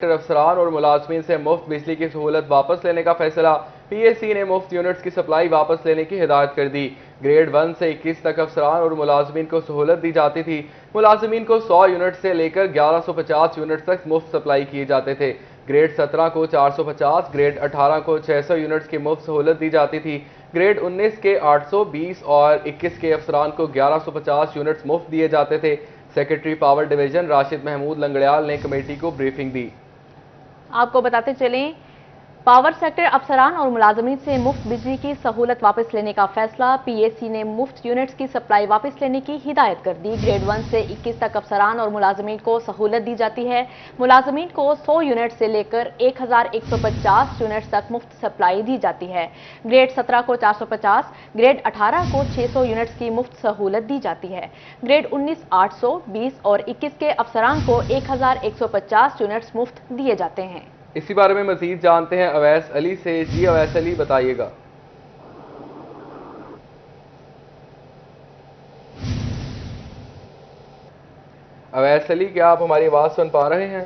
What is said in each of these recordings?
افسران اور ملازمین سے مفت بجلی کی سہولت واپس لینے کا فیصلہ پی ایس سی نے مفت یونٹس کی سپلائی واپس لینے کی ہدایت کر دی۔ گریڈ 1 سے 21 تک افسران اور ملازمین کو سہولت دی جاتی تھی۔ ملازمین کو 100 یونٹ سے لے کر 1150 یونٹ تک مفت سپلائی کیے جاتے تھے۔ گریڈ 17 کو 450، گریڈ 18 کو 600 یونٹس کی مفت سہولت دی جاتی تھی۔ گریڈ 19 کے 820 اور 21 کے افسران کو 1150 یونٹس مفت دیے جاتے تھے۔ Secretary power division Rashid Mahmood Langrial نے کمیٹی کو بریفنگ دی۔ آپ کو بتاتے چلیں، پاور سیکٹر افسران اور ملازمین سے مفت بجلی کی سہولت واپس لینے کا فیصلہ پی ایس سی نے مفت یونٹس کی سپلائی واپس لینے کی ہدایت کر دی۔ گریڈ 1 سے 21 تک افسران اور ملازمین کو سہولت دی جاتی ہے۔ ملازمین کو 100 یونٹ سے لے کر 1150 یونٹ تک مفت سپلائی دی جاتی ہے۔ گریڈ 17 کو 450، گریڈ 18 کو 600 یونٹس کی مفت سہولت دی جاتی ہے۔ گریڈ 19 820 اور 21 کے افسران کو 1150 یونٹس مفت دیے جاتے ہیں۔ اسی بارے میں مزید جانتے ہیں اویس علی سے۔ جی اویس علی، بتائیے گا۔ اویس علی، کیا آپ ہماری آواز سن پا رہے ہیں؟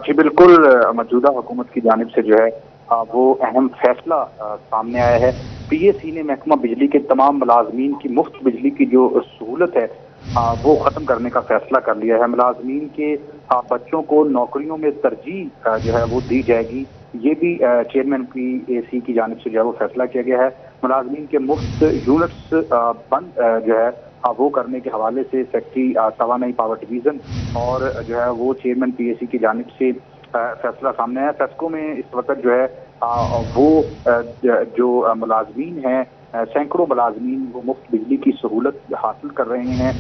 جی بالکل، موجودہ حکومت کی جانب سے جو ہے وہ اہم فیصلہ سامنے آیا ہے۔ پی ایس سی نے محکمہ بجلی کے تمام ملازمین کی مفت بجلی کی جو سہولت ہے وہ ختم کرنے کا فیصلہ کر لیا ہے۔ ملازمین کے بچوں کو نوکریوں میں ترجیح جو ہے وہ دی جائے گی، یہ بھی چیئرمین پی اے سی کی جانب سے جو ہے وہ فیصلہ کیا گیا ہے۔ ملازمین کے مفت یونٹس بند جو ہے وہ کرنے کے حوالے سے سیکرٹری توانائی پاور ڈویژن اور جو ہے وہ چیئرمین پی اے سی کی جانب سے فیصلہ سامنے آیا۔ ٹسکو میں اس وقت جو ہے وہ جو ملازمین ہیں، سینکڑوں ملازمین وہ مفت بجلی کی سہولت حاصل کر رہے ہیں،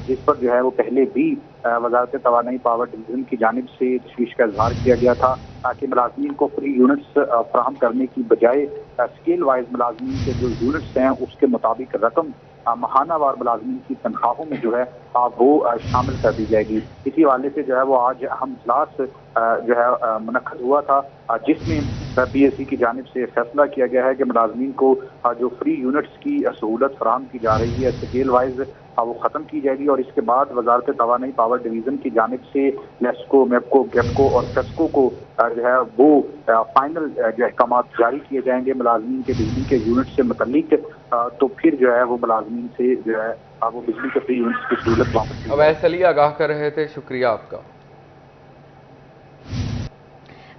جس پر جو ہے وہ پہلے بھی وزارت توانائی پاور ڈویژن کی جانب سے تشویش کا اظہار کیا گیا تھا کہ ملازمین کو فری یونٹس فراہم کرنے کی بجائے اسکیل وائز ملازمین کے جو یونٹس ہیں اس کے مطابق رقم ماہانہ وار ملازمین کی تنخواہوں میں جو ہے وہ شامل کر دی جائے گی۔ اسی حوالے سے جو ہے وہ آج اہم اجلاس جو ہے منعقد ہوا تھا، جس میں پی ایس سی کی جانب سے فیصلہ کیا گیا ہے کہ ملازمین کو جو فری یونٹس کی سہولت فراہم کی جا رہی ہے اسکیل وائز وہ ختم کی جائے گی، اور اس کے بعد وزارت توانائی پاور ڈویژن کی جانب سے نیسکو، میپکو، گیپکو اور ٹسکو کو جو ہے وہ فائنل جو احکامات جاری کیے جائیں گے ملازمین کے بجلی کے یونٹ سے متعلق، تو پھر جو ہے وہ ملازمین سے جو ہے وہ بجلی کے فری یونٹس کی سہولت واپس۔ اویس علی آگاہ کر رہے تھے، شکریہ آپ کا۔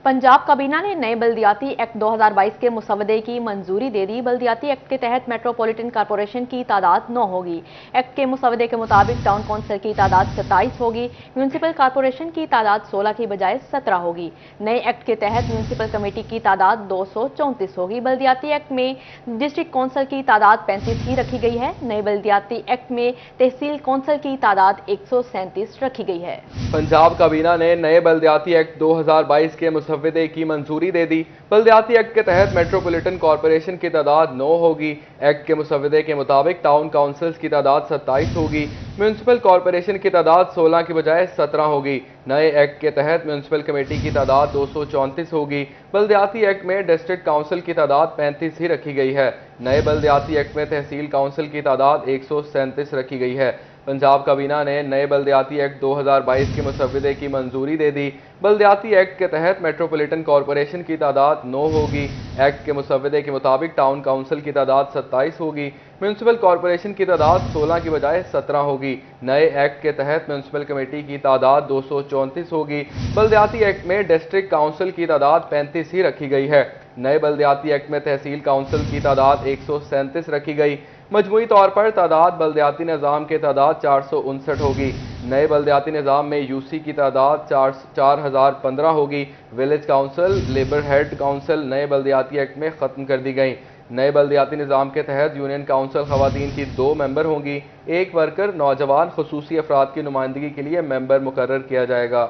پنجاب کابینہ نے نئے بلدیاتی ایکٹ 2022 کے مسودے کی منظوری دے دی۔ بلدیاتی ایکٹ کے تحت میٹروپولیٹن کارپوریشن کی تعداد 9 ہوگی۔ ایکٹ کے مسودے کے مطابق ٹاؤن کونسل کی تعداد 27 ہوگی۔ میونسپل کارپوریشن کی تعداد 16 کی بجائے 17 ہوگی۔ نئے ایکٹ کے تحت میونسپل کمیٹی کی تعداد 234 ہوگی۔ بلدیاتی ایکٹ میں ڈسٹرکٹ کونسل کی تعداد 35 ہی رکھی گئی ہے۔ نئے بلدیاتی ایکٹ میں تحصیل کونسل کی تعداد 137 رکھی گئی ہے۔ پنجاب کابینہ نے نئے بلدیاتی ایکٹ 2022 کے مسودے کی منظوری دے دی۔ بلدیاتی ایکٹ کے تحت میٹروپولیٹن کارپوریشن کی تعداد 9 ہوگی۔ ایکٹ کے مسودے کے مطابق ٹاؤن کاؤنسلز کی تعداد 27 ہوگی۔ میونسپل کارپوریشن کی تعداد 16 کی بجائے 17 ہوگی۔ نئے ایکٹ کے تحت میونسپل کمیٹی کی تعداد 234 ہوگی۔ بلدیاتی ایکٹ میں ڈسٹرکٹ کاؤنسل کی تعداد 35 ہی رکھی گئی ہے۔ نئے بلدیاتی ایکٹ میں تحصیل کاؤنسل کی تعداد 137 رکھی گئی ہے۔ پنجاب کابینہ نے نئے بلدیاتی ایکٹ 2022 کے مسودے کی منظوری دے دی۔ بلدیاتی ایکٹ کے تحت میٹروپولیٹن کارپوریشن کی تعداد 9 ہوگی۔ ایکٹ کے مسودے کے مطابق ٹاؤن کاؤنسل کی تعداد 27 ہوگی۔ میونسپل کارپوریشن کی تعداد 16 کی بجائے 17 ہوگی۔ نئے ایکٹ کے تحت میونسپل کمیٹی کی تعداد 234 ہوگی۔ بلدیاتی ایکٹ میں ڈسٹرکٹ کاؤنسل کی تعداد 35 ہی رکھی گئی ہے۔ نئے بلدیاتی ایکٹ میں تحصیل کاؤنسل کی تعداد 137 رکھی گئی۔ مجموعی طور پر تعداد بلدیاتی نظام کی تعداد 459 ہوگی۔ نئے بلدیاتی نظام میں یو سی کی تعداد 4015 ہوگی۔ ولیج کاؤنسل، لیبر ہیڈ کاؤنسل نئے بلدیاتی ایکٹ میں ختم کر دی گئیں۔ نئے بلدیاتی نظام کے تحت یونین کاؤنسل خواتین کی 2 ممبر ہوں گی۔ 1 ورکر نوجوان خصوصی افراد کی نمائندگی کے لیے ممبر مقرر کیا جائے گا۔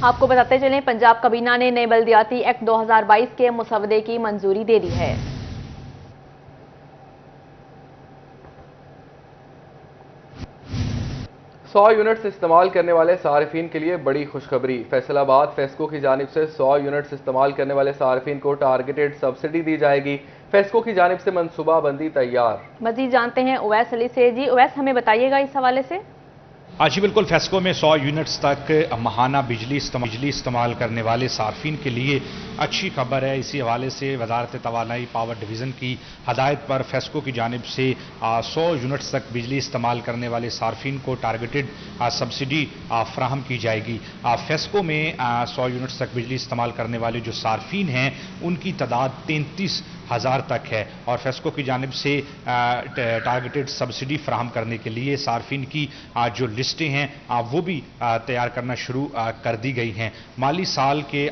آپ کو بتاتے چلیں، پنجاب کابینہ نے نئے بلدیاتی ایکٹ 2022 کے مسودے کی منظوری دے دی ہے۔ 100 یونٹس استعمال کرنے والے صارفین کے لیے بڑی خوشخبری۔ فیصل آباد فیسکو کی جانب سے 100 یونٹس استعمال کرنے والے صارفین کو ٹارگیٹڈ سبسڈی دی جائے گی۔ فیسکو کی جانب سے منصوبہ بندی تیار۔ مزید جانتے ہیں اویس علی سے۔ جی اویس، ہمیں بتائیے گا اس حوالے سے۔ जी बिल्कुल, फेस्को में 100 यूनिट्स तक माहाना बिजली इस्तेमाल करने वाले सार्फिन के लिए अच्छी खबर है। इसी हवाले से वजारत तवानाई पावर डिवीज़न की हदायत पर फेस्को की जानिब से 100 यूनिट्स तक बिजली इस्तेमाल करने वाले सार्फिन को टारगेटेड सब्सिडी फ्राहम की जाएगी। फेस्को में 100 यूनिट्स तक बिजली इस्तेमाल करने वाले जो सार्फिन हैं उनकी तादाद 33,000 तक है और फेस्को की जानिब से टारगेटेड सब्सिडी फ्राहम करने के लिए सार्फिन की जो लिस्टें हैं वो भी तैयार करना शुरू कर दी गई हैं।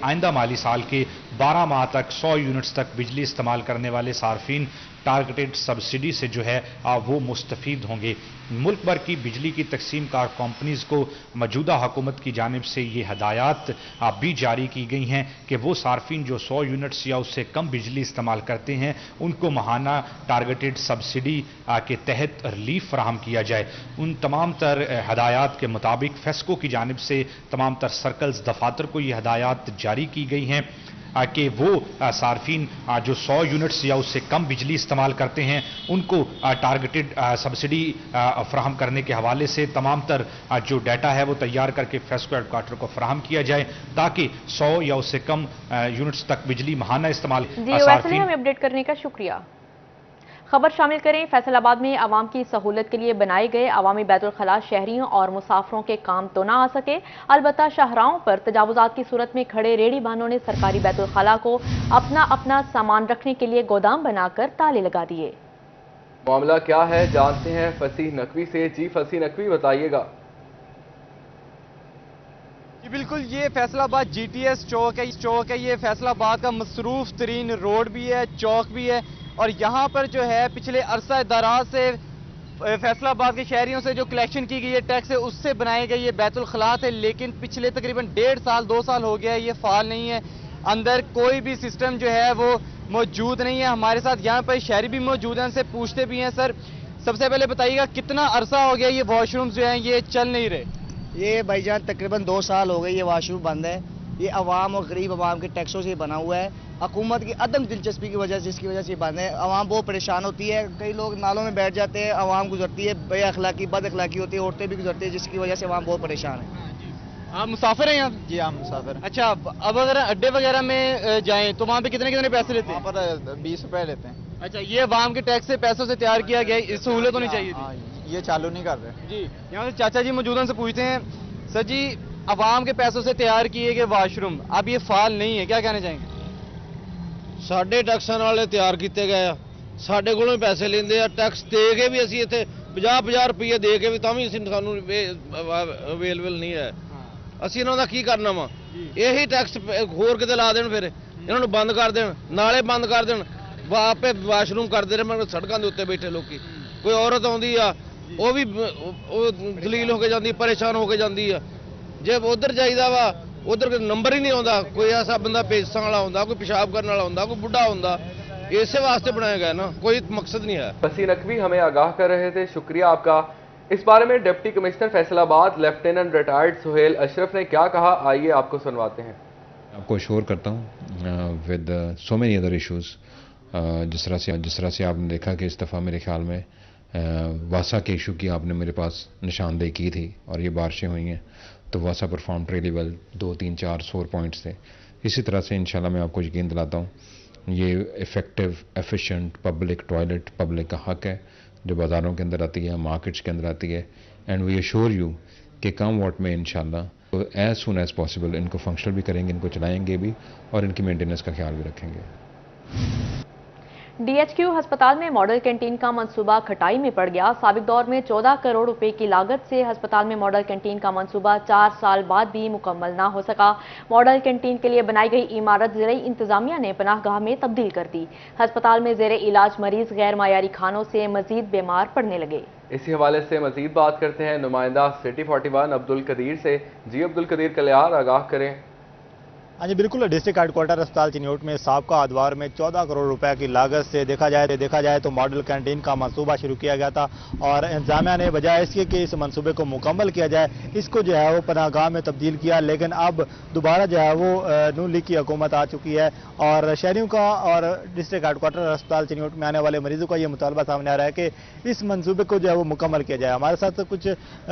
आइंदा माली साल के 12 माह तक 100 यूनिट्स तक बिजली इस्तेमाल करने वाले सार्फिन टारगेटेड सब्सिडी से जो है वो मुस्तफीद होंगे। मुल्क भर की बिजली की तकसीम कार कंपनीज को मौजूदा हुकूमत की जानिब से ये हदायत भी जारी की गई हैं कि वो सार्फिन जो 100 यूनिट्स या उससे कम बिजली इस्तेमाल करते हैं उनको माहाना टारगेटेड सब्सिडी के तहत रिलीफ फराहम किया जाए। उन तमाम तर हदायत के मुताबिक फेस्को की जानिब से तमाम तर सर्कल्स दफातर को ये हदायत जारी की गई हैं कि वो सार्फिन जो 100 यूनिट्स या उससे कम बिजली इस्तेमाल करते हैं उनको टारगेटेड सब्सिडी फ्राहम करने के हवाले से तमाम तर जो डाटा है वो तैयार करके फेस्को हेडक्वार्टर को फ्राहम किया जाए ताकि 100 या उससे कम यूनिट्स तक बिजली माहाना इस्तेमाल सार्फिन। हमें अपडेट करने का शुक्रिया। खबर शामिल करें, फैसलाबाद में आवाम की सहूलत के लिए बनाए गए अवामी बैतुल खला शहरियों और मुसाफरों के काम तो ना आ सके, अलबत्ता शाहराहों पर तजावुजात की सूरत में खड़े रेडी बानों ने सरकारी बैतुल खला को अपना सामान रखने के लिए गोदाम बनाकर ताले लगा दिए। मामला क्या है जानते हैं फसीह नकवी से। जी फसीह नकवी, बताइएगा। जी बिल्कुल, ये फैसलाबाद GTS चौक है। ये फैसलाबाद का मसरूफ तरीन रोड भी है, चौक भी है और यहाँ पर जो है पिछले अरसा दराज से फैसलाबाद के शहरियों से जो कलेक्शन की गई है टैक्स है उससे बनाए गए ये बैतुल खला है, लेकिन पिछले तकरीबन 1.5 साल 2 साल हो गया है ये फाल नहीं है। अंदर कोई भी सिस्टम जो है वो मौजूद नहीं है। हमारे साथ यहाँ पर शहरी भी मौजूद हैं, उनसे पूछते भी हैं। सर, सबसे पहले बताइएगा कितना अरसा हो गया ये वॉशरूम जो हैं ये चल नहीं रहे? ये भाईजान तकरीबन 2 साल हो गए ये वॉशरूम बंद है। ये अवाम और गरीब अवाम के टैक्सों से बना हुआ है, हुकूमत की अदम दिलचस्पी की वजह से, जिसकी वजह से बंद है। अवाम बहुत परेशान होती है, कई लोग नालों में बैठ जाते हैं, अवाम गुजरती है, बेअखलाकी बद अखलाकी होती है, औरतें भी गुजरती है, जिसकी वजह से अवाम बहुत परेशान है। आप मुसाफिर हैं यहाँ? जी हाँ, मुसाफिर। अच्छा, अब अगर अड्डे वगैरह में जाएं तो वहाँ पे कितने पैसे लेते हैं? वहाँ पर 20 रुपए लेते हैं। अच्छा, ये अवाम के टैक्स से पैसों से तैयार किया गया है, सहूलत होनी चाहिए थी। ये चालू नहीं कर रहे जी। यहाँ से चाचा जी मौजूद हैं, से पूछते हैं। सर जी, अवाम के पैसों से तैयार किए गए वाशरूम अब ये फाल नहीं है, क्या कहना चाहेंगे? ਸਾਡੇ ਟੈਕਸਾਂ ਵਾਲੇ ਤਿਆਰ ਕੀਤੇ ਗਏ ਆ, ਸਾਡੇ ਕੋਲੋਂ ਪੈਸੇ ਲੈਂਦੇ ਆ, ਟੈਕਸ ਦੇ ਕੇ ਵੀ ਅਸੀਂ ਇੱਥੇ 50-50 ਰੁਪਏ ਦੇ ਕੇ ਵੀ ਤਾਂ ਵੀ ਸਾਨੂੰ ਅਵੇਲੇਬਲ ਨਹੀਂ ਹੈ। ਅਸੀਂ ਇਹਨਾਂ ਦਾ ਕੀ ਕਰਨਾ ਵਾ? ਇਹੀ ਟੈਕਸ ਹੋਰ ਕਿਤੇ ਲਾ ਦੇਣ, ਫਿਰ ਇਹਨਾਂ ਨੂੰ ਬੰਦ ਕਰ ਦੇਣ, ਨਾਲੇ ਬੰਦ ਕਰ ਦੇਣ, ਆਪੇ ਵਾਸ਼ਰੂਮ ਕਰਦੇ ਰਹੇ ਸੜਕਾਂ ਦੇ ਉੱਤੇ ਬੈਠੇ ਲੋਕੀ। ਕੋਈ ਔਰਤ ਆਉਂਦੀ ਆ ਉਹ ਵੀ ਦਲੀਲ ਹੋ ਕੇ ਜਾਂਦੀ, ਪਰੇਸ਼ਾਨ ਹੋ ਕੇ ਜਾਂਦੀ ਆ। ਜੇ ਉਧਰ ਜਾਈਦਾ ਵਾ उधर नंबर ही नहीं आता, कोई ऐसा बंदा पेशां वाला होंदा, कोई पेशाब करने वाला होंदा, कोई बुढ़ा होंदा, इसे वास्ते बनाया गया ना, कोई मकसद नहीं है। फसीह नकवी हमें आगाह कर रहे थे, शुक्रिया आपका। इस बारे में deputy commissioner Faisalabad lieutenant retired Suhail Ashraf ने क्या कहा, आइए आपको सुनवाते हैं। आपको श्योर करता हूँ with so many other issues, जिस तरह से आपने देखा कि इस दफ़ा मेरे ख्याल में वासा के इशू की आपने मेरे पास निशानदेही की थी और ये बारिशें हुई हैं तो वासा perform really well, 2, 3, 4 score points थे। इसी तरह से इंशाल्लाह मैं आपको यकीन दिलाता हूँ ये effective efficient public toilet public का हक है जो बाज़ारों के अंदर आती है, मार्केट्स के अंदर आती है। एंड वी अश्योर यू कि कम वॉट में इंशाल्लाह तो एज सुन एज पॉसिबल इनको फंक्शनल भी करेंगे, इनको चलाएंगे भी और इनकी मेंटेनेंस का ख्याल भी रखेंगे। DHQ अस्पताल में मॉडल कैंटीन का मंसूबा खटाई में पड़ गया। साबिक दौर में 14 करोड़ रुपए की लागत से अस्पताल में मॉडल कैंटीन का मंसूबा 4 साल बाद भी मुकम्मल ना हो सका। मॉडल कैंटीन के लिए बनाई गई इमारत ज़िले इंतजामिया ने पनाहगाह में तब्दील कर दी। अस्पताल में ज़ेरे इलाज मरीज गैर मायारी खानों से मजीद बीमार पड़ने लगे। इसी हवाले से मजीद बात करते हैं नुमाइंदा सिटी 41 अब्दुल कदीर से। जी अब्दुल कदीर कल्यार, आगाह करें। हाँ जी बिल्कुल, डिस्ट्रिक्ट हेडक्वार्टर अस्पताल चिन्योट में साबका आदवार में 14 करोड़ रुपए की लागत से देखा जाए तो मॉडल कैंटीन का मंसूबा शुरू किया गया था और इंतजामिया ने बजाय इसके कि इस मंसूबे को मुकम्मल किया जाए इसको जो है वो पनाहगाह में तब्दील किया, लेकिन अब दोबारा जो है वो नून लीग की हुकूमत आ चुकी है और शहरियों का और डिस्ट्रिक्ट हेडक्वार्टर अस्पताल चिन्योट में आने वाले मरीजों का ये मुतालबा सामने आ रहा है कि इस मंसूबे को जो है वो मुकम्मल किया जाए। हमारे साथ कुछ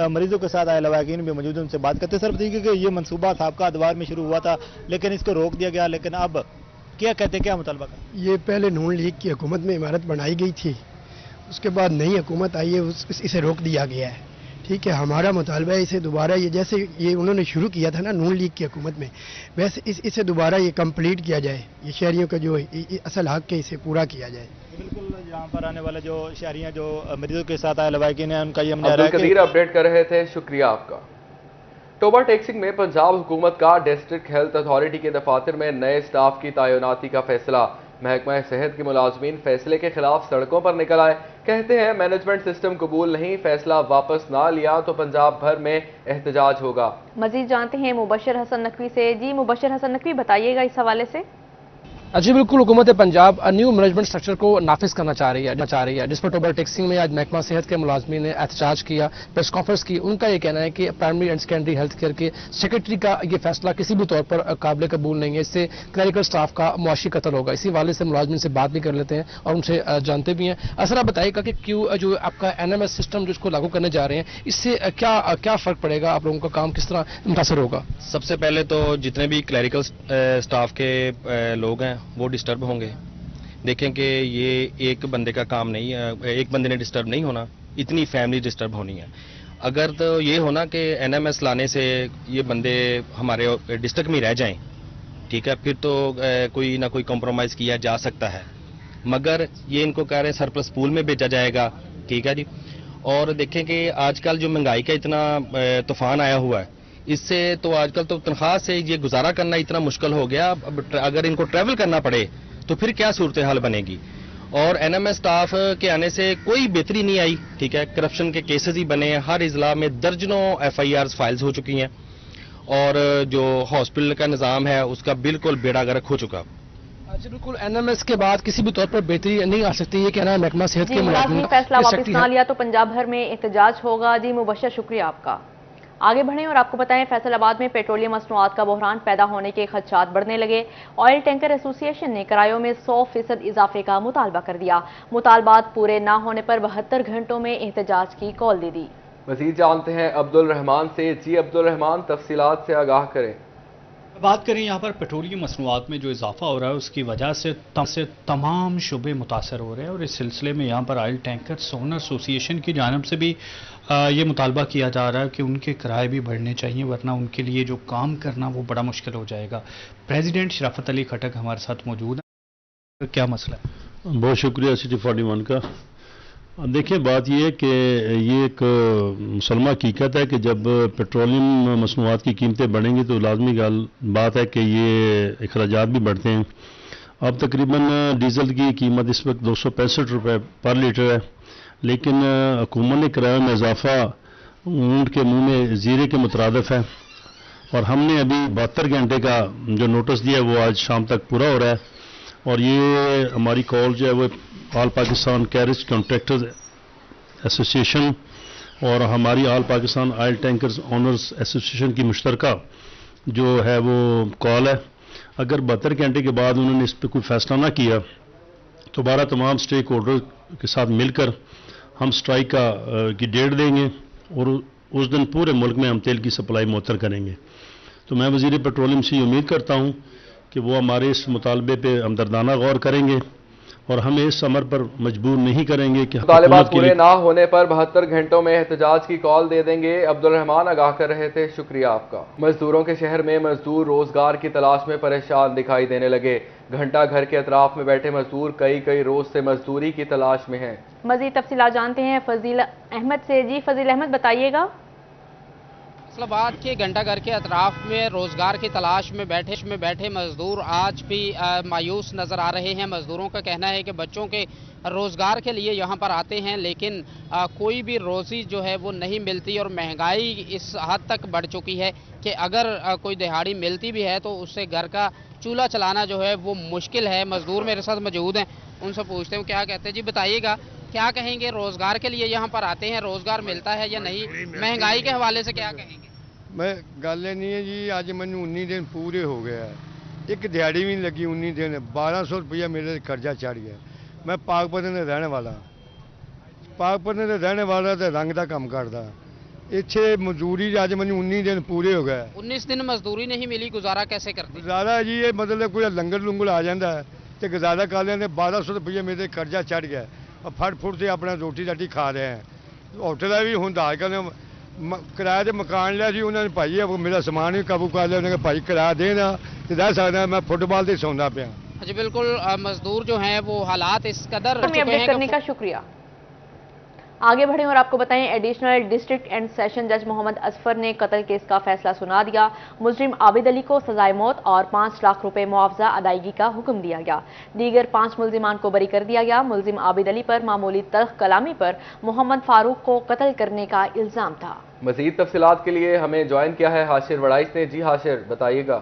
मरीजों के साथ आए लवाकिन भी मौजूद, उनसे बात करते हैं। सर बताइए कि ये मंसूबा साबका आदवार में शुरू हुआ था लेकिन इसको रोक दिया गया, लेकिन अब क्या कहते हैं, क्या मुतालबा का? ये पहले नून लीग की हुकूमत में इमारत बनाई गई थी, उसके बाद नई हुकूमत आई है, इसे रोक दिया गया है। ठीक है, हमारा मुतालबा है इसे दोबारा ये जैसे ये उन्होंने शुरू किया था ना नून लीग की हुकूमत में, वैसे इसे दोबारा ये कंप्लीट किया जाए, ये शहरियों का जो असल हक है इसे पूरा किया जाए। बिल्कुल, यहाँ पर आने वाले जो शहरी हैं जो मरीजों के साथ आए लवाकिन हैं उनका ये अपडेट कर रहे थे, शुक्रिया आपका। टोबा टेक्सिंग में पंजाब हुकूमत का डिस्ट्रिक्ट हेल्थ अथॉरिटी के दफातर में नए स्टाफ की तैनाती का फैसला। महकमा सेहत के मुलाजमीन फैसले के खिलाफ सड़कों पर निकल आए, कहते हैं मैनेजमेंट सिस्टम कबूल नहीं, फैसला वापस ना लिया तो पंजाब भर में एहतजाज होगा। मजीद जानते हैं मुबशर हसन नकवी से। जी मुबशर हसन नकवी, बताइएगा इस हवाले से। जी बिल्कुल, हुकूमत पंजाब न्यू मैनेजमेंट स्ट्रक्चर को नाफिज करना चाह रही है जिस पर टोबा टेक्सिंग में आज महकमा सेहत के मुलाजमीन ने एहतजाज किया, प्रेस कॉन्फ्रेंस की। उनका ये कहना है कि primary and secondary health care के सेक्रेटरी का ये फैसला किसी भी तौर पर काबिल कबूल नहीं है, इससे क्लरिकल स्टाफ का मुआशी कत्ल होगा। इसी वाले से मुलाजमीन से बात भी कर लेते हैं और उनसे जानते भी हैं। असर आप बताइएगा कि क्यों जो आपका NMS सिस्टम जो इसको लागू करने जा रहे हैं इससे क्या फर्क पड़ेगा, आप लोगों का काम किस तरह मुतासर होगा? सबसे पहले तो जितने भी क्लरिकल स्टाफ के लोग हैं वो डिस्टर्ब होंगे। देखें कि ये एक बंदे का काम नहीं है, एक बंदे ने डिस्टर्ब नहीं होना, इतनी फैमिली डिस्टर्ब होनी है। अगर तो ये होना कि NMS लाने से ये बंदे हमारे डिस्ट्रिक्ट में रह जाएं, ठीक है, फिर तो कोई ना कोई कॉम्प्रोमाइज़ किया जा सकता है, मगर ये इनको कह रहे हैं सरप्लस पूल में भेजा जाएगा, ठीक है जी। और देखें कि आजकल जो महंगाई का इतना तूफान आया हुआ है, इससे तो आजकल तो तनख्वाह से ये गुजारा करना इतना मुश्किल हो गया, अगर इनको ट्रैवल करना पड़े तो फिर क्या सूरत हाल बनेगी। और NMS स्टाफ के आने से कोई बेहतरी नहीं आई, ठीक है, करप्शन के केसेस ही बने, हर इजला में दर्जनों FIRs फाइल्स हो चुकी हैं और जो हॉस्पिटल का निज़ाम है उसका बिल्कुल बेड़ा गर्क हो चुका। जी बिल्कुल, NMS के बाद किसी भी तौर पर बेहतरी नहीं आ सकती, ये कहना है महकमा सेहत के मुलाजिम। फैसला वापस ना लिया तो पंजाब भर में एहतजाज होगा। जी मुबशर, शुक्रिया आपका। आगे बढ़ें और आपको बताएं, फैसलाबाद में पेट्रोलियम मसनूआत का बहरान पैदा होने के खदशात बढ़ने लगे। ऑयल टैंकर एसोसिएशन ने किरायों में 100% इजाफे का मुतालबा कर दिया। मुतालबात पूरे ना होने पर 72 घंटों में एहतजाज की कॉल दे दी। मजीद जानते हैं अब्दुल रहमान से। जी अब्दुल रहमान, तफसीलात से आगाह करें। बात करें यहाँ पर पेट्रोलियम मसनूआत में जो इजाफा हो रहा है उसकी वजह से तमाम शुबे मुतासर हो रहे हैं और इस सिलसिले में यहाँ पर ऑयल टैंकर ओनर एसोसिएशन की जानिब से भी ये मुतालबा किया जा रहा है कि उनके किराए भी बढ़ने चाहिए, वरना उनके लिए जो काम करना वो बड़ा मुश्किल हो जाएगा। प्रेसिडेंट शराफत अली खटक हमारे साथ मौजूद है, क्या मसला है? बहुत शुक्रिया सिटी 41 का। देखिए, बात ये है कि ये एक मुसलमा हकीकत है कि जब पेट्रोलियम मसनूआत की कीमतें बढ़ेंगी तो लाजमी बात है कि ये अखराजात भी बढ़ते हैं। अब तकरीबन डीजल की कीमत इस वक्त 265 रुपये पर लीटर है, लेकिन हुकूमत ने किराए में इजाफा ऊँट के मुंह में जीरे के मुतरादिफ है और हमने अभी 72 घंटे का जो नोटिस दिया वो आज शाम तक पूरा हो रहा है और ये हमारी कॉल जो है वो all Pakistan carriage contractors association और हमारी all Pakistan oil tankers owners association की मुश्तरका जो है वो कॉल है। अगर 72 घंटे के बाद उन्होंने इस पर कोई फैसला ना किया तो 12 तमाम स्टेक होल्डर के साथ मिलकर हम स्ट्राइक की डेट देंगे और उस दिन पूरे मुल्क में हम तेल की सप्लाई मुअत्तर करेंगे। तो मैं वज़ीर पेट्रोलियम से उम्मीद करता हूँ कि वो हमारे इस मुतालबे पे हमदर्दाना गौर करेंगे और हमें इस अमर पर मजबूर नहीं करेंगे कि मुतालबात पूरे ना होने पर 72 घंटों में एहतजाज की कॉल दे देंगे। अब्दुल रहमान आगाह कर रहे थे, शुक्रिया आपका। मजदूरों के शहर में मजदूर रोजगार की तलाश में परेशान दिखाई देने लगे। घंटा घर के अतराफ में बैठे मजदूर कई रोज से मजदूरी की तलाश में हैं। मजीद तफसीलात जानते हैं फजील अहमद से। जी फजील अहमद, बताइएगा। फैसला बाद के घंटाघर के अतराफ में रोजगार की तलाश में बैठे मजदूर आज भी मायूस नजर आ रहे हैं। मजदूरों का कहना है कि बच्चों के रोजगार के लिए यहाँ पर आते हैं, लेकिन कोई भी रोजी जो है वो नहीं मिलती और महंगाई इस हद तक बढ़ चुकी है कि अगर कोई दिहाड़ी मिलती भी है तो उससे घर का चूल्हा चलाना जो है वो मुश्किल है। मजदूर मेरे साथ मौजूद हैं, उनसे पूछते हैं क्या कहते हैं। जी बताइएगा, क्या कहेंगे, रोजगार के लिए यहाँ पर आते हैं, रोजगार मिलता है या नहीं, महंगाई के हवाले से क्या कहेंगे? मैं गल नहीं है जी, अज मैनू 19 दिन पूरे हो गया है, एक दिहाड़ी भी नहीं लगी 19 दिन, 1200 रुपया मेरे कर्जा चढ़ गया। मैं पाकपतन का रहने वाला, पाकपतन का रहने वाला तो रंग का काम करता, इतने मजदूरी अज मैनू 19 दिन पूरे हो गए। 19 दिन मजदूरी नहीं मिली, गुजारा कैसे करते? गुजारा जी ये मतलब कोई लंगर लुंगर आ जाता है तो गुजारा कर लेंगे। 1200 रुपया मेरे कर्जा चढ़ गया, फट फुट से अपना रोटी राटी खा रहे हैं। होटल का भी होंगे अजकल किराए से मकान लिया जी उन्होंने, भाई मेरा समान भी काबू कर लिया, उन्होंने भाई किराया देना तो रह सकता, मैं फुटबॉल से सौंदा पाया। जी बिल्कुल, मजदूर जो हैं वो हालात इस कदर अपडेट करने का शुक्रिया। आगे बढ़ें और आपको बताएं, एडिशनल डिस्ट्रिक्ट एंड सेशन जज मोहम्मद असफर ने कत्ल केस का फैसला सुना दिया। मुजरिम आबिद अली को सजाए मौत और 5 लाख रुपए मुआवजा अदायगी का हुक्म दिया गया। दीगर 5 मुलजिमान को बरी कर दिया गया। मुलजिम आबिद अली पर मामूली तल्ख कलामी पर मोहम्मद फारूक को कत्ल करने का इल्जाम था। मजीद तफसीलात के लिए हमें ज्वाइन किया है हाशिर वड़ाइस ने। जी हाशिर, बताइएगा।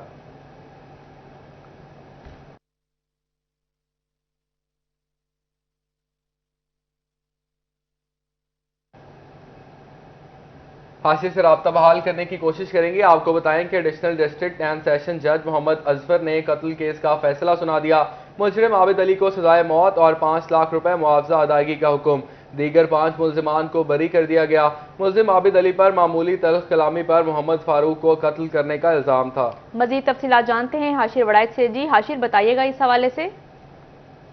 हाशिर से राब्ता बहाल करने की कोशिश करेंगे। आपको बताएं कि एडिशनल डिस्ट्रिक्ट एंड सेशन जज मोहम्मद असफर ने कत्ल केस का फैसला सुना दिया। मुजरिम आबिद अली को सजाए मौत और 5 लाख रुपए मुआवजा अदायगी का हुक्म। दीगर 5 मुलजिमान को बरी कर दिया गया। मुलजिम आबिद अली पर मामूली तल्ख कलामी पर मोहम्मद फारूक को कत्ल करने का इल्जाम था। मजीद तफसीलात जानते हैं हाशिर वड़ाइत से। जी हाशिर, बताइएगा इस हवाले से।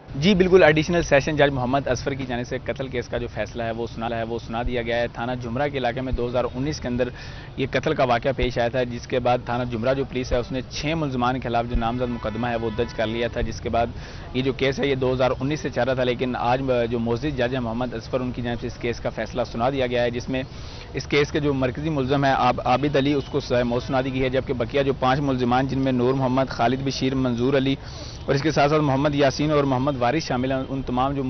जी बिल्कुल, एडिशनल सेशन जज मोहम्मद असफर की जानिब से कत्ल केस का जो फैसला है वो सुना दिया गया है। थाना जुमरा के इलाके में 2019 के अंदर ये कत्ल का वाक़या पेश आया था, जिसके बाद थाना जुमरा जो पुलिस है उसने 6 मुलजमान के खिलाफ जो नामजद मुकदमा है वो दर्ज कर लिया था। जिसके बाद ये जो केस है ये 2019 से चल रहा था, लेकिन आज जो मोअज़्ज़िज़ जज है मोहम्मद असफर, उनकी जानिब से इस केस का फैसला सुना दिया गया है, जिसमें इस केस के जो मरकजी मुलजम है आबिद अली उसको सज़ाए मौत सुना दी गई है। जबकि बकिया जो 5 मुलजमान जिनमें नूर मोहम्मद, खालिद बशीर, मंजूर अली और इसके साथ साथ मोहम्मद यासीन और मोहम्मद वारिस शामिल हैं, उन तमाम जो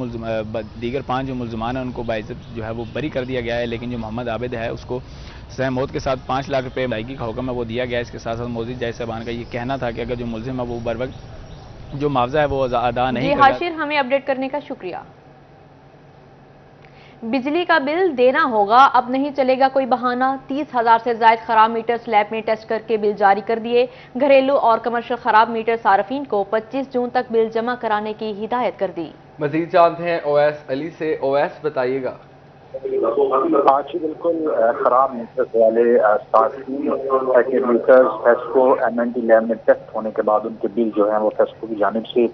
दीगर 5 जो मुलजमान हैं उनको बाइज्जत जो है वो बरी कर दिया गया है। लेकिन जो मोहम्मद आबिद है उसको सज़ाए मौत के साथ 5 लाख रुपए अदायगी का हुक्म है वो दिया गया है। इसके साथ साथ मोअज़्ज़िज़ जज साहबान का ये कहना था कि अगर जो मुलजिम है वो बर वक्त जो मुआवजा है वो अदा नहीं करेगा। हाशिर, हमें अपडेट करने का शुक्रिया। बिजली का बिल देना होगा, अब नहीं चलेगा कोई बहाना। 30,000 से ज्यादा खराब मीटर स्लैब में टेस्ट करके बिल जारी कर दिए। घरेलू और कमर्शियल खराब मीटर सार्फिन को 25 जून तक बिल जमा कराने की हिदायत कर दी। मजीद जानते हैं ओवैस अली से। ओवैस, बताइएगा। आज ही बिल्कुल खराब मीटर्स वाले सार्फिन के मीटर्स फेस्को MNT लैब में टेस्ट होने के बाद उनके बिल जो है वो फेस्को की जानिब से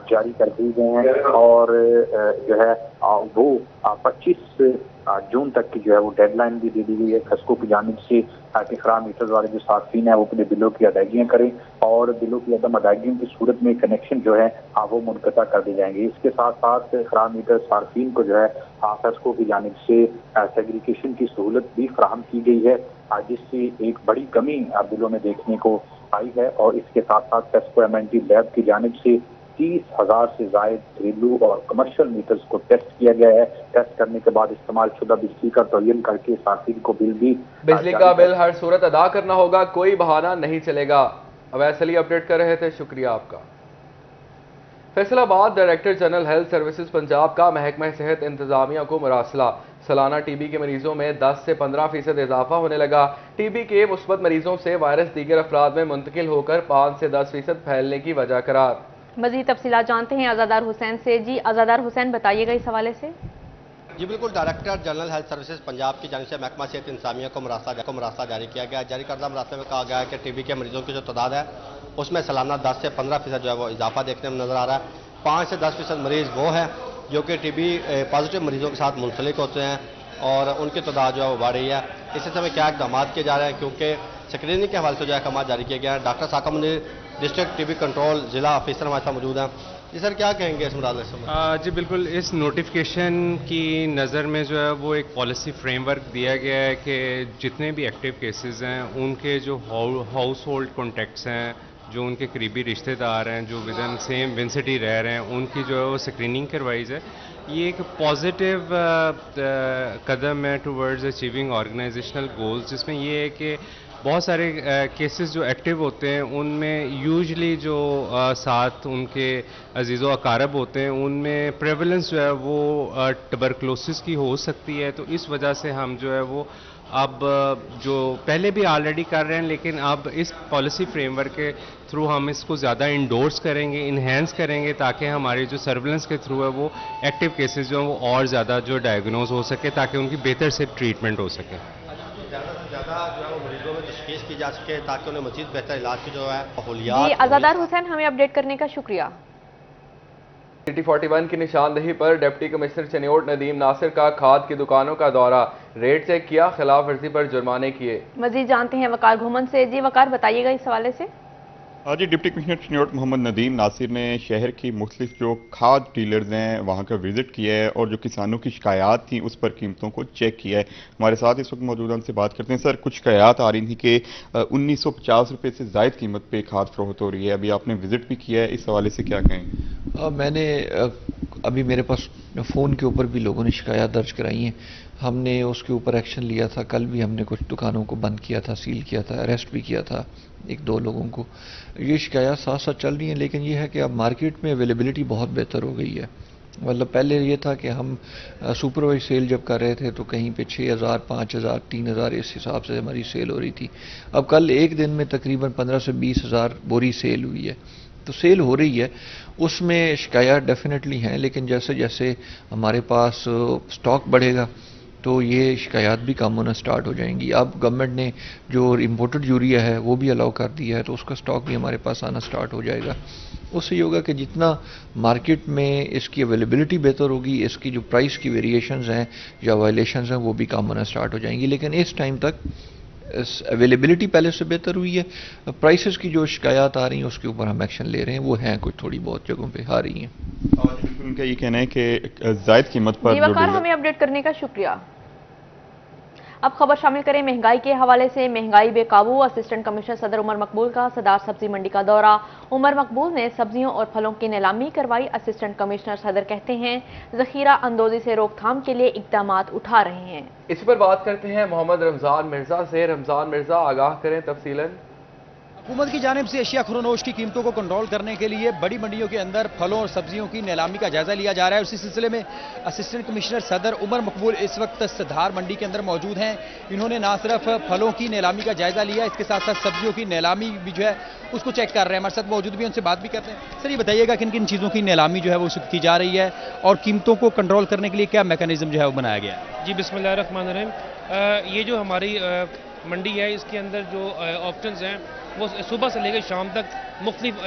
जारी कर दिए गए हैं और जो है वो 25 जून तक की जो है वो डेडलाइन भी दे दी गई है फेस्को की जानिब से कि खराब मीटर्स वाले जो सार्फिन है वो अपने बिलों की अदायगियाँ करें और बिलों की अदम अदायगियों की सूरत में कनेक्शन जो है वो मुनक़ता कर दी जाएंगे। इसके साथ साथ खराब मीटर सार्फिन को जो है फेस्को की जानिब से सेग्रीगेशन की सहूलत भी फराहम की गई है, जिससे एक बड़ी कमी बिलों में देखने को आई है। और इसके साथ साथ फेस्को MNT लैब की जानिब से 30,000 से ज्यादा घरेलू और कमर्शियल मीटर्स को टेस्ट किया गया है। टेस्ट करने के बाद इस्तेमाल शुदा बिजली का तयन करके सार्फिन को बिजली का बिल हर सूरत अदा करना होगा, कोई बहाना नहीं चलेगा। अवैस अली अपडेट कर रहे थे, शुक्रिया आपका। Faisalabad director general health services Punjab का महकमा सेहत इंतजामिया को मुरासला। सालाना टीबी के मरीजों में 10 से 15% इजाफा होने लगा। टीबी के मुस्बत मरीजों से वायरस दीगर अफराद में मुंतकिल होकर 5 से 10% फैलने की वजह करार। मजीद तफसीलात जानते हैं अज़ादार हुसैन से। जी अज़ादार हुसैन, बताइएगा इस हवाले से। जी बिल्कुल, director general health services Punjab की जानिब से महकमा सेहत इंतजामिया को मुरासला जारी किया गया। जारी करदा मुरासले में कहा गया है कि टीबी के मरीजों की जो तादाद है उसमें सालाना 10 से 15% जो है वो इजाफा देखने में नजर आ रहा है। 5 से 10% मरीज वो हैं जो कि टीबी पॉजिटिव मरीजों के साथ मुंसलिक होते हैं और उनकी तादाद जो है वो बढ़ रही है। इसी समय क्या इकदाम किए जा रहे हैं, क्योंकि स्क्रीनिंग के हवाले से जो है अहकाम जारी किए गए हैं। डॉक्टर साका मुनीर डिस्ट्रिक्ट टीबी कंट्रोल जिला ऑफिसर हमारे साथ मौजूद हैं। جی سر کیا کہیں گے اس مرحلے سے؟ جی بالکل، اس نوٹیفیکیشن کی نظر میں جو ہے وہ ایک پالیسی فریم ورک دیا گیا ہے کہ جتنے بھی ایکٹیو کیسز ہیں ان کے جو ہاؤس ہولڈ کانٹیکٹس ہیں، جو ان کے قریبی رشتہ دار ہیں جو ودن سیم ون سٹی رہ رہے ہیں، ان کی جو ہے وہ اسکریننگ کروائی جائے. یہ ایک پازیٹیو قدم ہے ٹورڈز اچیونگ آرگنائزیشنل گولز، جس میں یہ ہے کہ بہت سارے کیسز جو ایکٹیو ہوتے ہیں ان میں یوزلی جو ساتھ ان کے عزیز و اقارب ہوتے ہیں ان میں پریولنس جو ہے وہ ٹبرکلوسس کی ہو سکتی ہے. تو اس وجہ سے ہم جو ہے وہ اب جو پہلے بھی آلریڈی کر رہے ہیں، لیکن اب اس پالیسی فریم ورک کے تھرو ہم اس کو زیادہ انڈورس کریں گے، انہینس کریں گے، تاکہ ہماری جو سرویلنس کے تھرو ہے وہ ایکٹیو کیسز جو ہیں وہ اور زیادہ جو ڈائگنوز ہو سکے، تاکہ ان کی بہتر سے ٹریٹمنٹ ہو سکے. زیادہ سے زیادہ جو ہے وہ مریضوں میں تشخیص کی جا سکے تاکہ انہیں مزید بہتر علاج کی جو ہے سہولیات. جی آزادار حسین، ہمیں اپڈیٹ کرنے کا شکریہ. سٹی 41 کی نشاندہی پر ڈپٹی کمشنر چنیوٹ ندیم ناصر کا کھاد کی دکانوں کا دورہ، ریٹ چیک کیا، خلاف ورزی پر جرمانے کیے. مزید جانتے ہیں وقار گھومن سے. جی وقار، بتائیے گا اس حوالے سے. جی ڈپٹی کمشنر چنیوٹ محمد ندیم ناصر نے شہر کی مختلف جو کھاد ڈیلرز ہیں وہاں کا وزٹ کیا ہے اور جو کسانوں کی شکایات تھیں اس پر قیمتوں کو چیک کیا ہے. ہمارے ساتھ اس وقت موجود ان سے بات کرتے ہیں. سر کچھ شکایات آ رہی تھیں کہ 1950 روپے سے زائد قیمت پہ کھاد فروخت ہو رہی ہے، ابھی آپ نے وزٹ بھی کیا ہے، اس حوالے سے کیا کہیں؟ میں نے ابھی میرے پاس فون کے اوپر بھی لوگوں نے شکایات درج کرائی ہیں، ہم نے اس کے اوپر ایکشن لیا تھا. کل بھی ہم نے کچھ دکانوں کو بند کیا تھا، سیل کیا تھا، اریسٹ بھی کیا تھا ایک دو لوگوں کو. یہ شکایات ساتھ ساتھ چل رہی ہیں، لیکن یہ ہے کہ اب مارکیٹ میں اویلیبلٹی بہت بہتر ہو گئی ہے. مطلب پہلے یہ تھا کہ ہم سپروائز سیل جب کر رہے تھے تو کہیں پہ 6000 5000 3000 اس حساب سے ہماری سیل ہو رہی تھی. اب کل ایک دن میں تقریباً 15 سے 20 ہزار بوری سیل ہوئی ہے، تو سیل ہو رہی ہے. اس میں شکایات ڈیفینیٹلی ہیں، لیکن جیسے جیسے ہمارے پاس سٹاک بڑھے گا تو یہ شکایات بھی کم ہونا سٹارٹ ہو جائیں گی. اب گورنمنٹ نے جو امپورٹڈ یوریا ہے وہ بھی الاؤ کر دیا ہے، تو اس کا سٹاک بھی ہمارے پاس آنا سٹارٹ ہو جائے گا. اس سے یہ ہوگا کہ جتنا مارکیٹ میں اس کی اویلیبلٹی بہتر ہوگی، اس کی جو پرائس کی ویریشنز ہیں یا وائلیشنز ہیں وہ بھی کم ہونا سٹارٹ ہو جائیں گی. لیکن اس ٹائم تک اویلیبلٹی پہلے سے بہتر ہوئی ہے. پرائسز کی جو شکایات آ رہی ہیں اس کے اوپر ہم ایکشن لے رہے ہیں، وہ ہیں کچھ تھوڑی بہت جگہوں پہ آ رہی ہیں. ان کا یہ کہنا ہے کہ زائد قیمت پر ہمیں اپڈیٹ کرنے کا شکریہ. اب خبر شامل کریں مہنگائی کے حوالے سے. مہنگائی بے قابو، اسسٹنٹ کمشنر صدر عمر مقبول کا صدار سبزی منڈی کا دورہ. عمر مقبول نے سبزیوں اور پھلوں کی نیلامی کروائی. اسسٹنٹ کمشنر صدر کہتے ہیں ذخیرہ اندوزی سے روک تھام کے لیے اقدامات اٹھا رہے ہیں. اس پر بات کرتے ہیں محمد رمضان مرزا سے. رمضان مرزا آگاہ کریں تفصیلاً. حکومت کی جانب سے اشیاء خورنوش کی قیمتوں کو کنٹرول کرنے کے لیے بڑی منڈیوں کے اندر پھلوں اور سبزیوں کی نیلامی کا جائزہ لیا جا رہا ہے. اسی سلسلے میں اسسٹنٹ کمشنر صدر عمر مقبول اس وقت صدار منڈی کے اندر موجود ہیں. انہوں نے نہ صرف پھلوں کی نیلامی کا جائزہ لیا، اس کے ساتھ ساتھ سبزیوں کی نیلامی بھی جو ہے اس کو چیک کر رہے ہیں. ہمارے ساتھ موجود بھی ان سے بات بھی کرتے ہیں. سر یہ بتائیے گا کن کن چیزوں کی نیلامی جو ہے وہ کی جا رہی ہے اور قیمتوں کو کنٹرول کرنے کے لیے کیا میکانزم جو ہے وہ بنایا گیا ہے؟ جی بسم اللہ الرحمن الرحیم. یہ جو ہماری منڈی ہے اس کے اندر جو آپشنز ہیں وہ صبح سے لے کے شام تک مختلف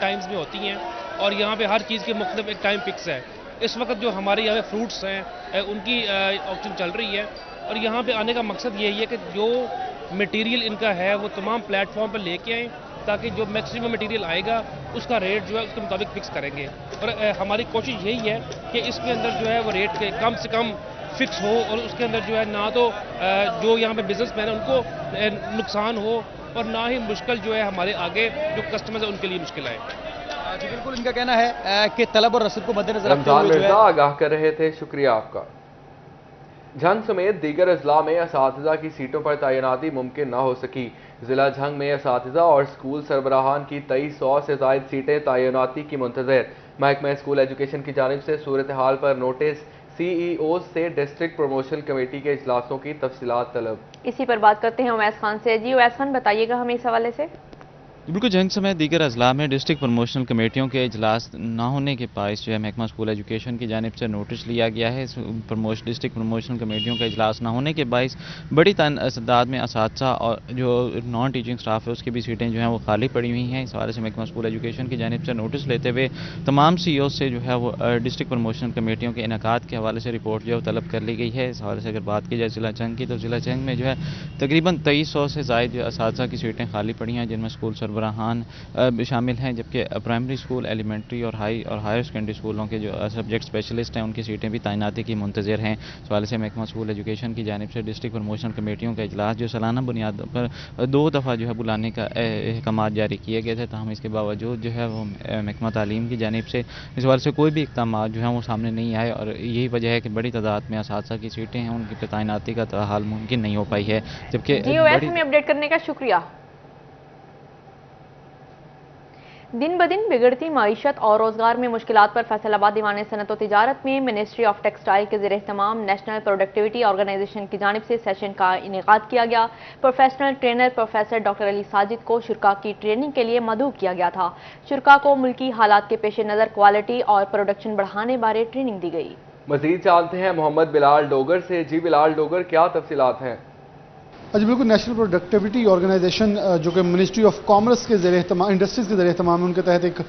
ٹائمز میں ہوتی ہیں اور یہاں پہ ہر چیز کے مختلف ایک ٹائم فکس ہے. اس وقت جو ہمارے یہاں پہ فروٹس ہیں ان کی آپشن چل رہی ہے اور یہاں پہ آنے کا مقصد یہی ہے کہ جو مٹیریل ان کا ہے وہ تمام پلیٹ فارم پر لے کے آئیں تاکہ جو میکسیمم مٹیریل آئے گا اس کا ریٹ جو ہے اس کے مطابق فکس کریں گے. اور ہماری کوشش یہی ہے کہ اس کے اندر جو ہے وہ ریٹ کے کم سے کم فکس ہو اور اس کے اندر جو ہے نہ تو جو یہاں پہ بزنس مین ہیں ان کو نقصان ہو اور نہ ہی مشکل جو ہے ہمارے آگے جو کسٹمرز ہیں ان کے لیے مشکل آئے. جی بالکل ان کا کہنا ہے کہ طلب اور رسد کو مد نظر رکھتے ہوئے رمضان مرزا آگاہ کر رہے تھے. شکریہ آپ کا. جھنگ سمیت دیگر اضلاع میں اساتذہ کی سیٹوں پر تعیناتی ممکن نہ ہو سکی. ضلع جھنگ میں اساتذہ اور اسکول سربراہان کی 2300 سے زائد سیٹیں تعیناتی کی منتظر. محکمہ اسکول ایجوکیشن کی جانب سے صورتحال پر نوٹس، سی ای اوز سے ڈسٹرکٹ پروموشن کمیٹی کے اجلاسوں کی تفصیلات طلب. اسی پر بات کرتے ہیں اویس خان سے. جی اویس خان بتائیے گا ہمیں اس حوالے سے. بالکل جھنگ سمیت دیگر اضلاع میں ڈسٹرکٹ پروموشنل کمیٹیوں کے اجلاس نہ ہونے کے باعث جو ہے محکمہ اسکول ایجوکیشن کی جانب سے نوٹس لیا گیا ہے. ڈسٹرکٹ پروموشنل کمیٹیوں کا اجلاس نہ ہونے کے باعث بڑی تعداد میں اساتذہ اور جو نان ٹیچنگ سٹاف ہے اس کی بھی سیٹیں جو ہیں وہ خالی پڑی ہوئی ہیں. اس حوالے سے محکمہ اسکول ایجوکیشن کی جانب سے نوٹس لیتے ہوئے تمام سی او سے جو ہے وہ ڈسٹرکٹ پروموشنل کمیٹیوں کے انعقاد کے حوالے سے رپورٹ جو ہے وہ طلب کر لی گئی ہے. اس حوالے سے اگر بات کی جائے ضلع جھنگ کی تو ضلع جھنگ میں جو ہے تقریباً 2300 سے زائد جو اساتذہ کی سیٹیں خالی پڑی ہیں جن میں اسکول सरबराहान शामिल हैं, जबकि प्राइमरी स्कूल, एलिमेंट्री और हायर सेकेंडरी स्कूलों के जो सब्जेक्ट स्पेशलिस्ट हैं उनकी सीटें भी तैनाती की मुंतज़िर हैं। इस हवाले से महकमा स्कूल एजुकेशन की जानिब से डिस्ट्रिक्ट प्रमोशन कमेटियों का इजलास जो सालाना बुनियाद पर 2 दफ़ा जो है बुलाने का अहकाम जारी किए गए थे, ताहम इसके बावजूद जो है वो महकमा तालीम की जानिब से इस हवाले से कोई भी इक़दाम जो है वो सामने नहीं आए और यही वजह है कि बड़ी तादाद में असातिज़ा की सीटें हैं उनकी तैनाती का हाल मुमकिन नहीं हो पाई है। जबकि में अपडेट करने का शुक्रिया। दिन ब दिन बिगड़ती माईशत और रोजगार में मुश्किलात पर फैसलाबाद दीवान सनत और तिजारत में मिनिस्ट्री ऑफ टेक्सटाइल के ज़ेर एहतमाम नेशनल प्रोडक्टिविटी ऑर्गेनाइजेशन की जानिब से सेशन का इनेकाद किया गया। Professional trainer professor doctor Ali Sajid को शुरा की ट्रेनिंग के लिए मदऊ किया गया था। शुरा को मुल्की हालात के पेश नज़र क्वालिटी और प्रोडक्शन बढ़ाने बारे ट्रेनिंग दी गई। मजीद जानते हैं मोहम्मद बिलाल डोगर से। जी बिलाल डोगर, क्या तफसीलात हैं? जी बिल्कुल, नेशनल प्रोडक्टिविटी ऑर्गेनाइजेशन जो कि मिनिस्ट्री ऑफ कॉमर्स के ज़रिए इंडस्ट्रीज़ के ज़रिए एहतमाम है, उनके तहत एक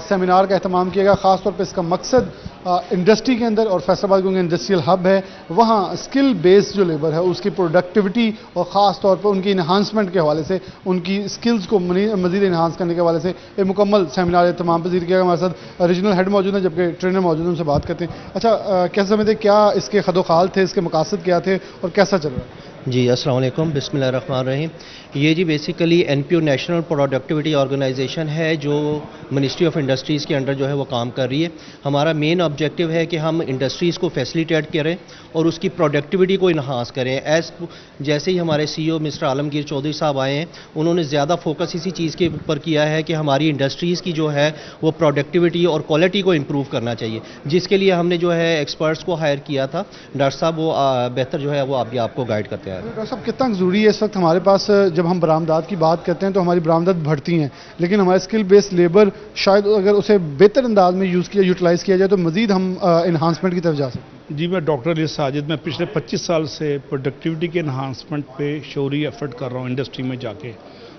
सेमिनार का एहतमाम किया गया। ख़ासतौर पर इसका मकसद इंडस्ट्री के अंदर और फैसलाबाद क्योंकि इंडस्ट्रियल हब है, वहाँ स्किल बेस्ड जो लेबर है उसकी प्रोडक्टिविटी और ख़ास तौर पर उनकी इन्हांसमेंट के हवाले से, उनकी स्किल्स को मज़ीद इन्हांस करने के हवाले से एक मुकम्मल सेमिनार एहतमाम पजीर किया गया। हमारे साथ रीजनल हेड मौजूद हैं, जबकि ट्रेनर मौजूद हैं, उनसे बात करते हैं। अच्छा, कैसे समझते, क्या इसके खदोखाल थे, इसके मकासद क्या थे और कैसा चल रहा है? जी अस्सलाम वालेकुम, बिस्मिल्लाहिर्रहमानिर्रहीम। ये जी basically NPO national productivity organization है जो मिनिस्ट्री ऑफ इंडस्ट्रीज़ के अंडर जो है वो काम कर रही है। हमारा मेन ऑब्जेक्टिव है कि हम इंडस्ट्रीज़ को फैसिलिटेट करें और उसकी प्रोडक्टिविटी को इन्हांस करें। जैसे ही हमारे सीईओ मिस्टर आलमगीर चौधरी साहब आए हैं, उन्होंने ज़्यादा फोकस इसी चीज़ के ऊपर किया है कि हमारी इंडस्ट्रीज़ की जो है वो प्रोडक्टिविटी और क्वालिटी को इम्प्रूव करना चाहिए, जिसके लिए हमने जो है एक्सपर्ट्स को हायर किया था। डॉक्टर साहब वो बेहतर जो है वो अभी आपको गाइड करते हैं। डॉक्टर साहब, कितना ज़रूरी है इस वक्त हमारे पास, जब हम बरामदात की बात करते हैं तो हमारी बरामदात बढ़ती हैं, लेकिन हमारे स्किल बेस्ड लेबर शायद अगर उसे बेहतर अंदाज में यूटिलाइज़ किया जाए तो मज़ीद हम इन्हांसमेंट की तरफ जा सकते हैं। जी, मैं डॉक्टर अली साजिद, मैं पिछले 25 साल से प्रोडक्टिविटी के इन्हांसमेंट पे शौरी एफर्ट कर रहा हूँ इंडस्ट्री में जाके,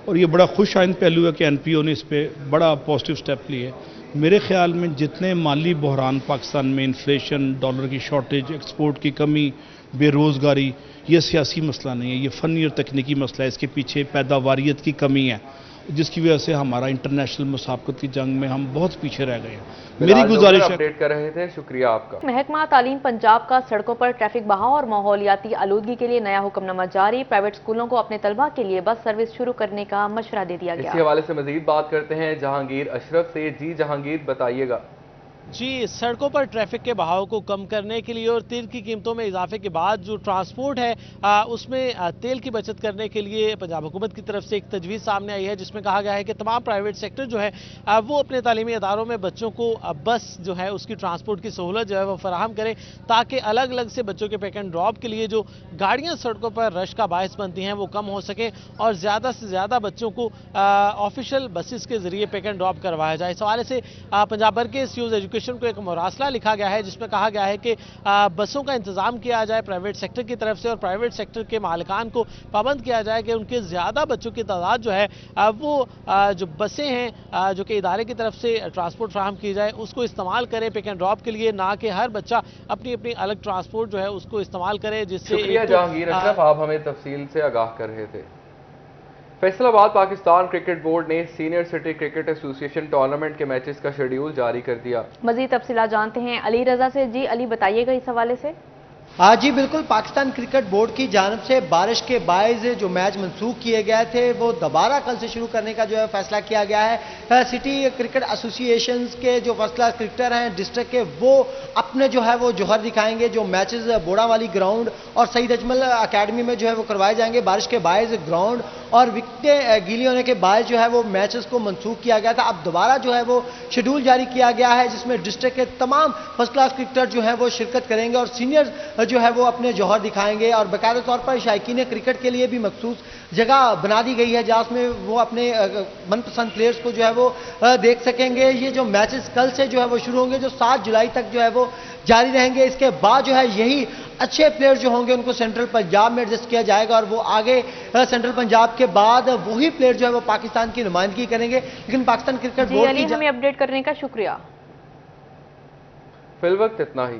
और ये बड़ा खुश आइंद पहलू है कि एनपीओ ने इस पर बड़ा पॉजिटिव स्टेप लिए। मेरे ख्याल में जितने माली बहरान पाकिस्तान में, इन्फ्लेशन, डॉलर की शॉर्टेज, एक्सपोर्ट की कमी, बेरोज़गारी, ये सियासी मसला नहीं है, ये फ़नी और तकनीकी मसला है। इसके पीछे पैदावारियत की कमी है, जिसकी वजह से हमारा इंटरनेशनल मुसाबकत की जंग में हम बहुत पीछे रह गए हैं। मेरी गुजारिश है। अपडेट कर रहे थे, शुक्रिया आपका। महकमा तालीम पंजाब का सड़कों पर ट्रैफिक बहाव और माहौलियाती आलूदगी के लिए नया हुक्मनामा जारी। प्राइवेट स्कूलों को अपने तलबा के लिए बस सर्विस शुरू करने का मशवरा दे दिया गया। इसी हवाले से मजीद बात करते हैं जहांगीर अशरफ से। जी जहांगीर, बताइएगा। जी, सड़कों पर ट्रैफिक के बहाव को कम करने के लिए और तेल की कीमतों में इजाफे के बाद जो ट्रांसपोर्ट है उसमें तेल की बचत करने के लिए पंजाब हुकूमत की तरफ से एक तजवीज़ सामने आई है, जिसमें कहा गया है कि तमाम प्राइवेट सेक्टर जो है वो अपने तालीमी इदारों में बच्चों को बस जो है उसकी ट्रांसपोर्ट की सहूलत जो है वो फराहम करें, ताकि अलग अलग से बच्चों के पिक एंड ड्रॉप के लिए जो गाड़ियाँ सड़कों पर रश का बायस बनती हैं वो कम हो सके और ज़्यादा से ज़्यादा बच्चों को ऑफिशियल बसेस के जरिए पिक एंड ड्रॉप करवाया जाए। इस हवाले से पंजाब भर के सीईओ एजुकेशन को एक मुरासला लिखा गया है, जिसमें कहा गया है कि बसों का इंतजाम किया जाए प्राइवेट सेक्टर की तरफ से और प्राइवेट सेक्टर के मालिकान को पाबंद किया जाए कि उनके ज़्यादा बच्चों की तादाद जो है वो जो बसें हैं जो कि इदारे की तरफ से ट्रांसपोर्ट फराहम की जाए उसको इस्तेमाल करें पिक एंड ड्रॉप के लिए, ना कि हर बच्चा अपनी अपनी अलग ट्रांसपोर्ट जो है उसको इस्तेमाल करे। जिससे जहांगीर अशरफ, आप हमें तफसील से आगाह कर रहे थे। फैसलाबाद पाकिस्तान क्रिकेट बोर्ड ने senior city cricket association tournament के मैचेस का शेड्यूल जारी कर दिया। मजीद तफसीलात जानते हैं अली रजा से। जी अली, बताइएगा इस हवाले से। हाँ जी बिल्कुल, पाकिस्तान क्रिकेट बोर्ड की जानब से बारिश के बायस जो मैच मनसूख किए गए थे वो दोबारा कल से शुरू करने का जो है फैसला किया गया है। सिटी क्रिकेट एसोसिएशन के जो फर्स्ट क्लास क्रिकेटर हैं डिस्ट्रिक्ट के, वो अपने जो है वो जोहर दिखाएंगे। जो मैचेस बोड़ा वाली ग्राउंड और सईद अजमल अकेडमी में जो है वो करवाए जाएंगे। बारिश के बायस ग्राउंड और विकेटें गीली होने के बाद जो है वो मैचेस को मनसूख किया गया था। अब दोबारा जो है वो शेड्यूल जारी किया गया है, जिसमें डिस्ट्रिक्ट के तमाम फर्स्ट क्लास क्रिकेटर जो है वो शिरकत करेंगे और सीनियर जो है वो अपने जौहर दिखाएंगे। और बाकायदा तौर पर शायकीन क्रिकेट के लिए भी मखसूस जगह बना दी गई है, जहाँ में वो अपने मनपसंद प्लेयर्स को जो है वो देख सकेंगे। ये जो मैचेस कल से जो है वो शुरू होंगे, जो 7 जुलाई तक जो है वो जारी रहेंगे। इसके बाद जो है यही अच्छे प्लेयर्स जो होंगे उनको सेंट्रल पंजाब में एडजस्ट किया जाएगा और वो आगे सेंट्रल पंजाब के बाद वही प्लेयर जो है वो पाकिस्तान की नुमाइंदगी करेंगे। लेकिन पाकिस्तान क्रिकेट बोर्ड की हमें अपडेट करने का शुक्रिया। फिलवक्त इतना ही।